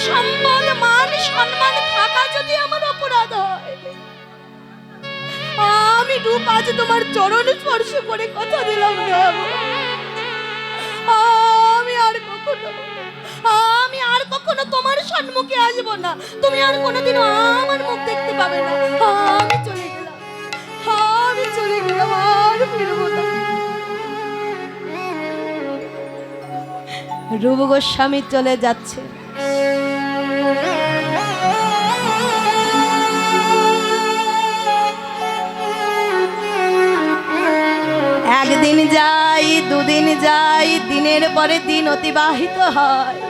সম্পদ মান সম্মান থাকা যদি আমার অপরাধ হয়, আমি রূপ আজ তোমার চরণ স্পর্শ করে কথা দিলাম না, আমি আর কখনো তোমার সম্মুখে আসবো না। তুমি আর কোনোদিনও আমার মুখ দেখতে পাবে না। আমি চলে গেলাম, আমি চলে গেলাম, আর ফিরবো না। রূপ গোস্বামী চলে যাচ্ছে। একদিন যাই, দুদিন যাই, দিনের পরে দিন অতিবাহিত হয়।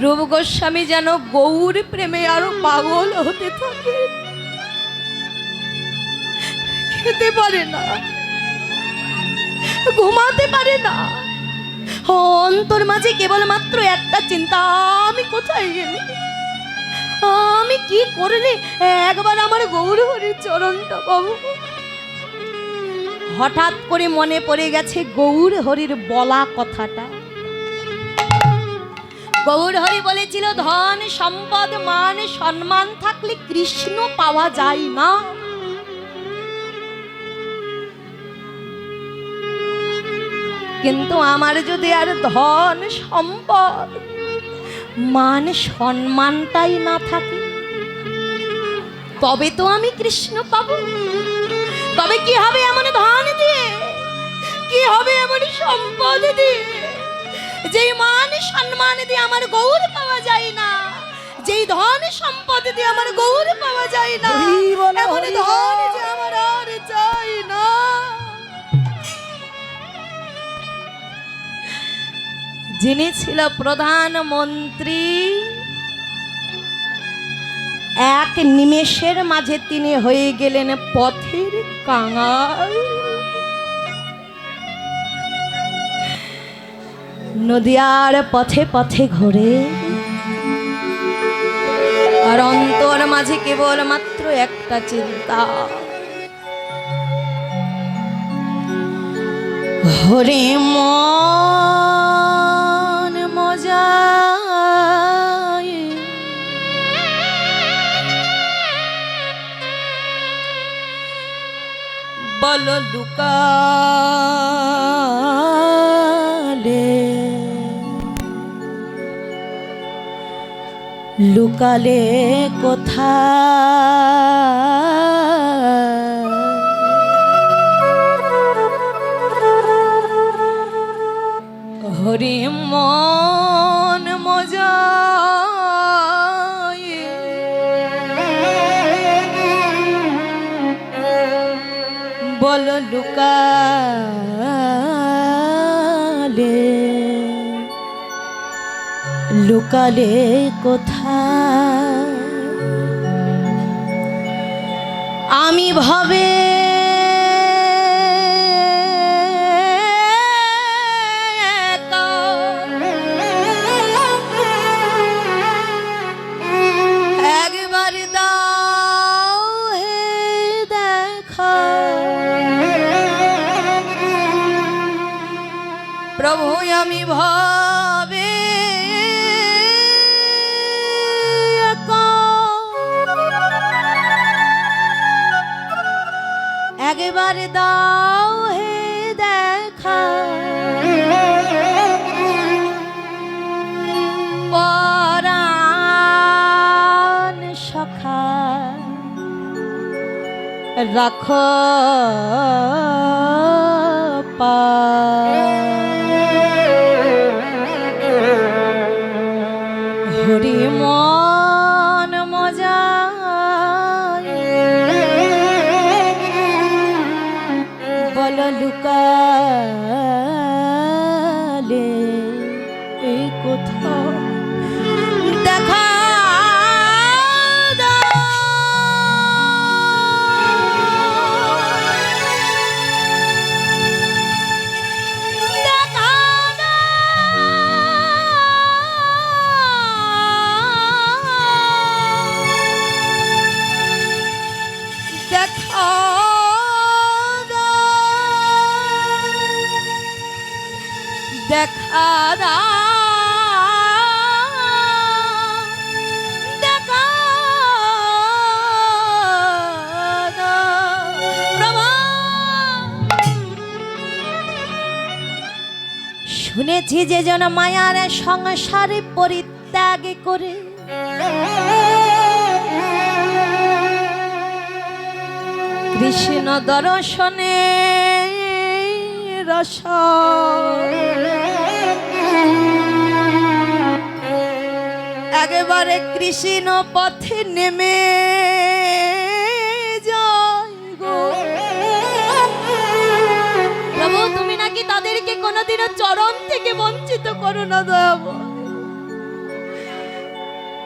রূপ গোস্বামী যেন গৌর প্রেমে আরো পাগল হতে থাকে। খেতে পারে না, ঘুমাতে পারে না, অন্তর মাঝে কেবলমাত্র একটা চিন্তা, আমি কোথায় গেলে, আমি কি করলে একবার আমার গৌর হরির চরণটা পাবো। হঠাৎ করে মনে পড়ে গেছে গৌর হরির বলা কথাটা। গৌর হরি বলেছিল, ধন সম্পদ মান সম্মান থাকলে কৃষ্ণ পাওয়া যায় না। কিন্তু আমার যদি আর ধন সম্পদ মান সম্মানটাই না থাকে, তবে তো আমি কৃষ্ণ পাবো। তবে কি হবে এমন ধন দিয়ে, কি হবে এমন সম্পদ দিয়ে, যেই মান সম্মান দিয়ে আমার গৌর পাওয়া যায় না, যেই ধন সম্পদ দিয়ে আমার গৌর পাওয়া যায় না, এমন ধন যে আমার আর চাই না। যিনি ছিল প্রধানমন্ত্রী, এক নিমেষের মাঝে তিনি হয়ে গেলেন পথের কাঙাল। নদিয়ার পথে পথে ঘোরে, আর অন্তর মাঝে কেবল মাত্র একটা চিন্তা, হরে মন মজা বল লুকালে, লুকালে কোথায়, হরি মন মজা বল লুকালে, লুকালে কোথায়। আমি ভাবে একবার দাও হে দেখা, প্রভু আমি ভাবে একবার দাও হে দেখা, পরাণ সখা রাখো পা, হরি মন মজা বল লুকালে এই কোথাও দেখা দেখা শুনেছি যে জন মায়ার সংসারে পরিত্যাগ করে কৃষ্ণ দর্শনে রস একেবারে কৃষ্ণ পথে নেমে যায় গো। প্রভু তুমি নাকি তাদেরকে কোনোদিনও চরণ থেকে বঞ্চিত করো না দয়াময়।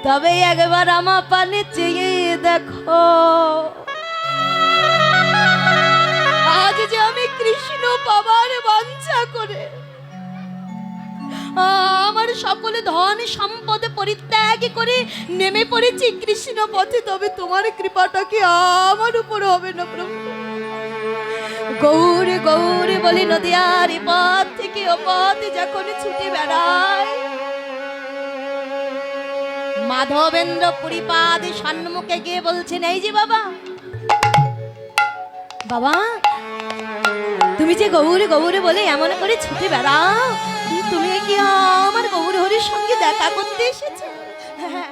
তবে একবার আমার পানে চেয়ে দেখো, আজ যে আমি কৃষ্ণ পাবার বাঞ্ছা করে আমার সকল ধন সম্পদ পরিত্যাগ করে নেমে পড়েছি কৃষ্ণ পথে, তবে তোমার কৃপাটা কি আমার উপর হবে না প্রভু? গৌরে গৌরে বলে নদিয়ার এ পথ থেকে ও পথে যখন ছুটে বেড়ায়, মাধবেন্দ্র পরিপাদ সম্মুখে গিয়ে বলছেন, এই যে বাবা, বাবা তুমি যে গৌরে গৌরে বলে এমন করে ছুটে বেড়াও, তুমি কি আমার গৌর হরির সঙ্গে দেখা করতে এসেছো? হ্যাঁ,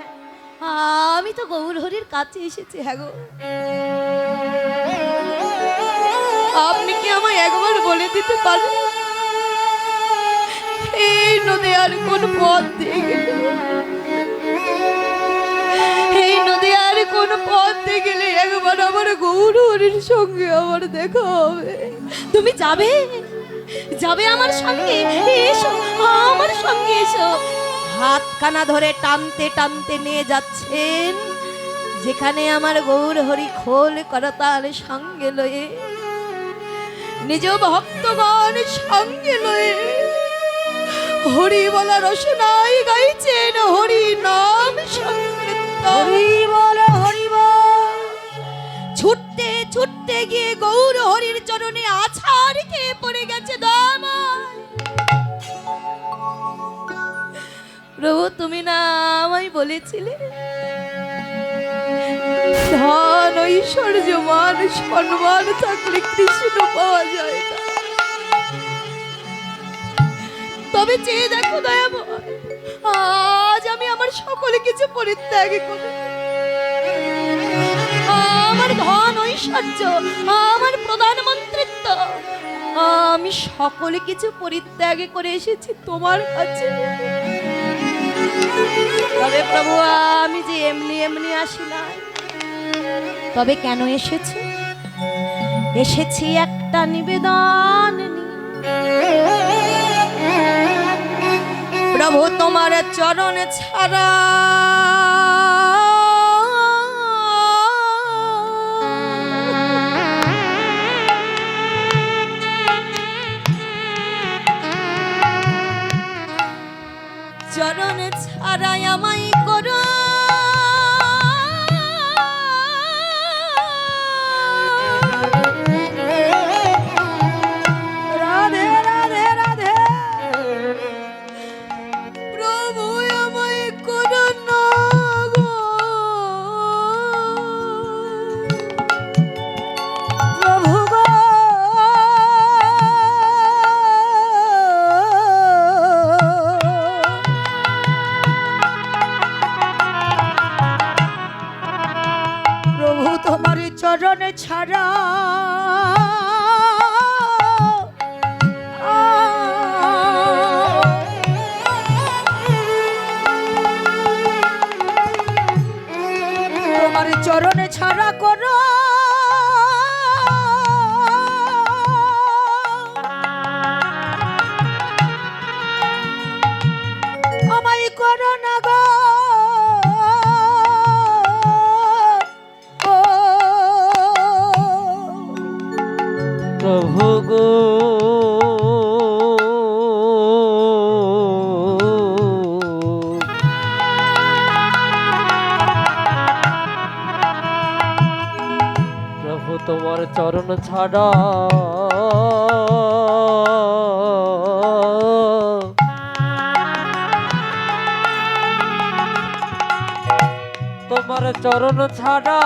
আমি তো গৌর হরির কাছে এসেছি। হ্যাঁ গো, আপনি কি আমায় একবার বলে দিতে পারেন এই নদী আর কোন পথ দিয়ে গেল? এই নদী আর কোন পথ দিয়ে গেলে একবার আমার গৌর হরির সঙ্গে আমার দেখা হবে? তুমি যাবে, যাবে আমার সঙ্গে? এসো, আমার সঙ্গে এসো। হাত কানা ধরে টানতে টানতে নিয়ে যাচ্ছেন যেখানে আমার গৌর হরি খোল করতাল সঙ্গে লয়ে, নিজ ভক্তগণ সঙ্গে লয়ে হরি বলা রসনাই গাইছেন হরি নাম সংকীর্তন। হরি বল হরি বল। ছুটতে ছুটতে গিয়ে গৌর হরির চরণে আছাড় খেয়ে পড়ে গেছে দয়াময়। প্রভু তুমি না আমায় বলেছিলে ধন ঐশ্বর্য মান সম্মান থাকলে কৃষ্ণ পাওয়া যায় না? তবে চেয়ে দেখো দয়াময়, আজ আমি আমার সকল কিছু পরিত্যাগ করে, আমার ধন ঐশ্বর্য, আমার প্রধানমন্ত্রিত্ব, আমি সকল কিছু পরিত্যাগ করে এসেছি তোমার কাছে। তবে প্রভু আমি যে এমনি এমনি আসি না, তবে কেন এসেছি? এসেছি একটা নিবেদন নিয়ে। প্রভু তোমার চরণ ছাড়া চরণ ছাড়াই আমায় করো রাধে রাধে রাধে। প্রভু আমায় করো না গো, প্রভু গো তোমার চরণ ছাড়া তোমার চরণ ছাড়া করো আমায় করো না গো প্রভু গো। প্রভু তোমার চরণ ছাড়া তোমার চরণ ছাড়া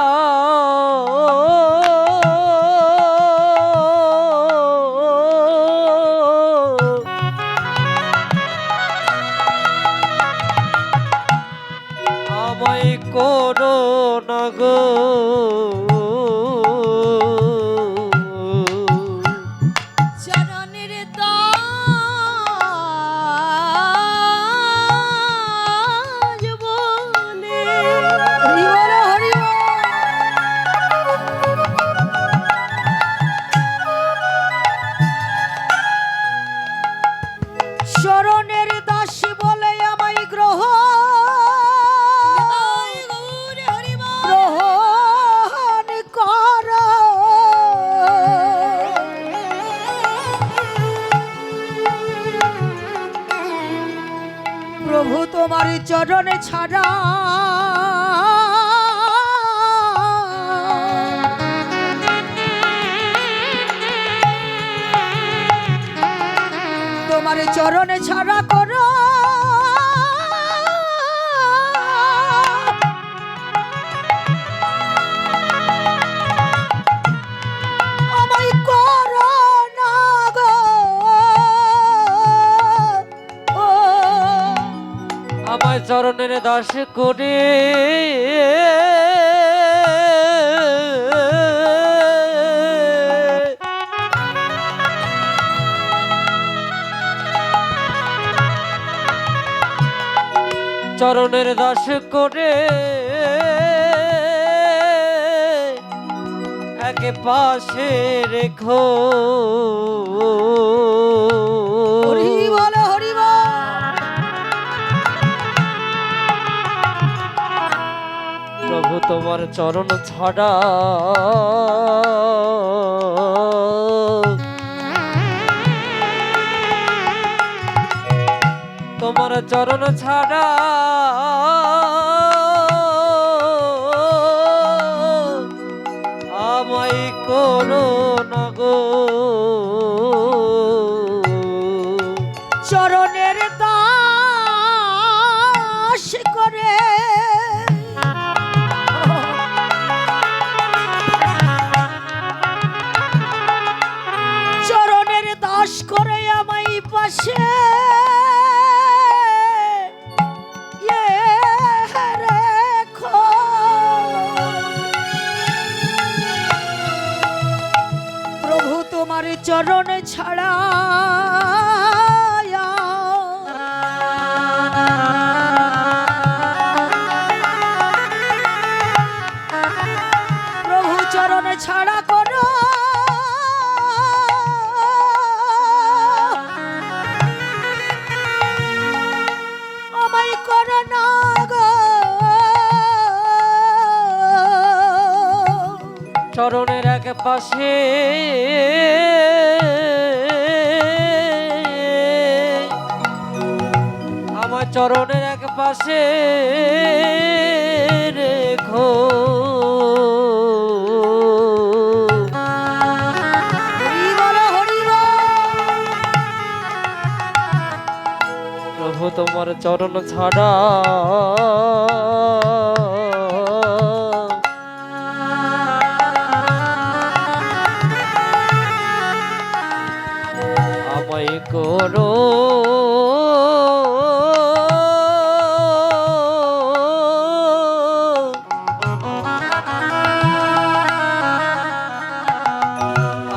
তোমার চরণে ছাড়া তোমার চরণে ছাড়া করো আমায় করো না গো ও আমায় চরণের দাস করে চরণের দাস করে একে পাশে রেখো হরি বল হরি বল প্রভু তোমার চরণ ছাড়া তোমার চরণ ছাড়া আমায় করো না গো চরণের দাস করে চরণের দাস করে আমায় পাশে রেখো প্রভু তোমার চরণে ছাড়া প্রভু চরণে ছাড়া করো আমায় করো না গো চরণের এক পাশে আমার চরণের এক পাশে রেখো হরি বল হরি বল প্রভু তোমার চরণ ছাড়া আমায় করো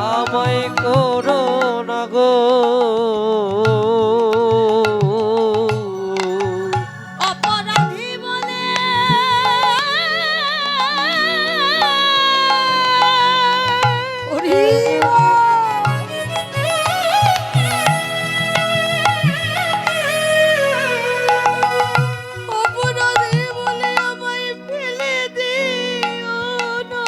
আমায় করো না গো অপরাধী বলে হরি অপরাধী বলে আমায় ফেলে দিও না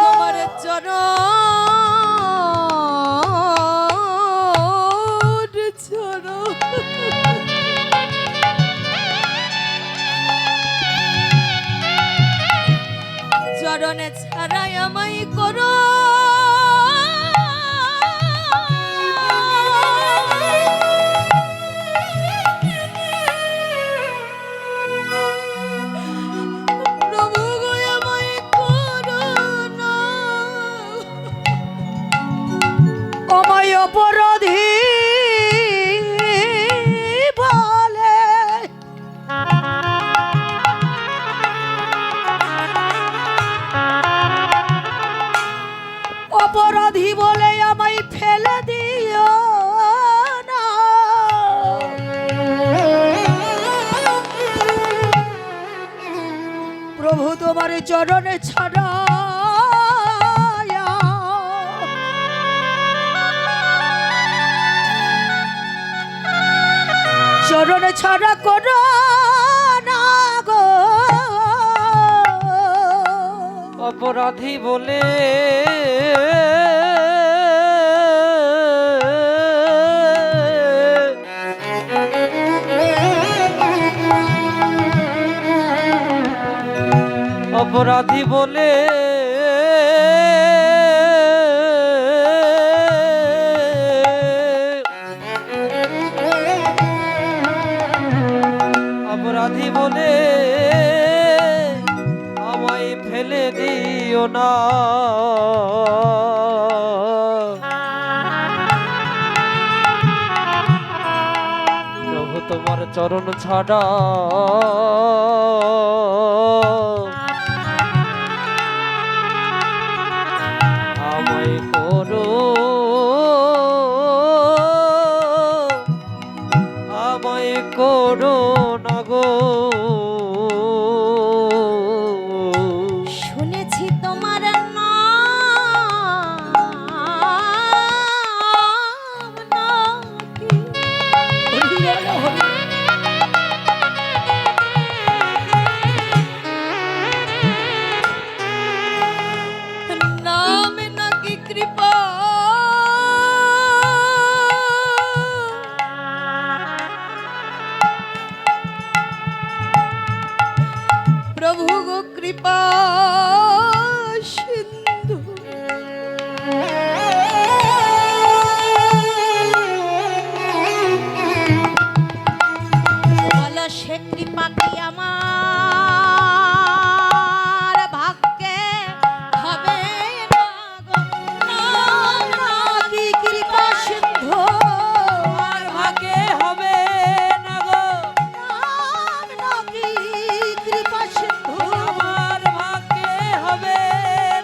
তোমার চরণে ছাড়াই আমায় করো প্রভু গো আমায় করো না আমায় অপরাধী বলে অপরাধী বলে আমায় ফেলে দিও না প্রভু তোমার চরণে ছাড়া চরণে ছাড়া করো না গো অপরাধী বলে অপরাধী বলে অপরাধী বলে আমায় ফেলে দিও না প্রভু তোমার চরণ ছাড়া আমায় করো আমায় করো না গো শুনেছি তোমার নাম নাকি। হরি বলো, হরি। নামে নাকি কৃপা প্রভু গো কৃপা সিন্ধু বলো সে কৃপা কি আমার ভাগ্যে হবে না গো? নাম নাকি কৃপা সিন্ধু আমার ভাগ্যে হবে না গো নাম নাকি কৃপা সিন্ধু আমার ভাগ্যে হবে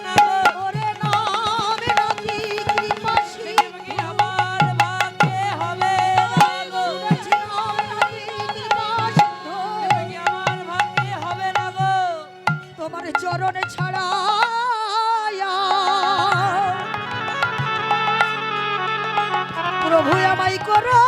না গো ওরে নাম নাকি কৃপা সিন্ধু আমার ভাগ্যে হবে না গো শুনেছি নাম নাকি কৃপা সিন্ধু আমার ভাগ্যে হবে না গো তোমার চরণে ছাড়া প্রভু আমায় করো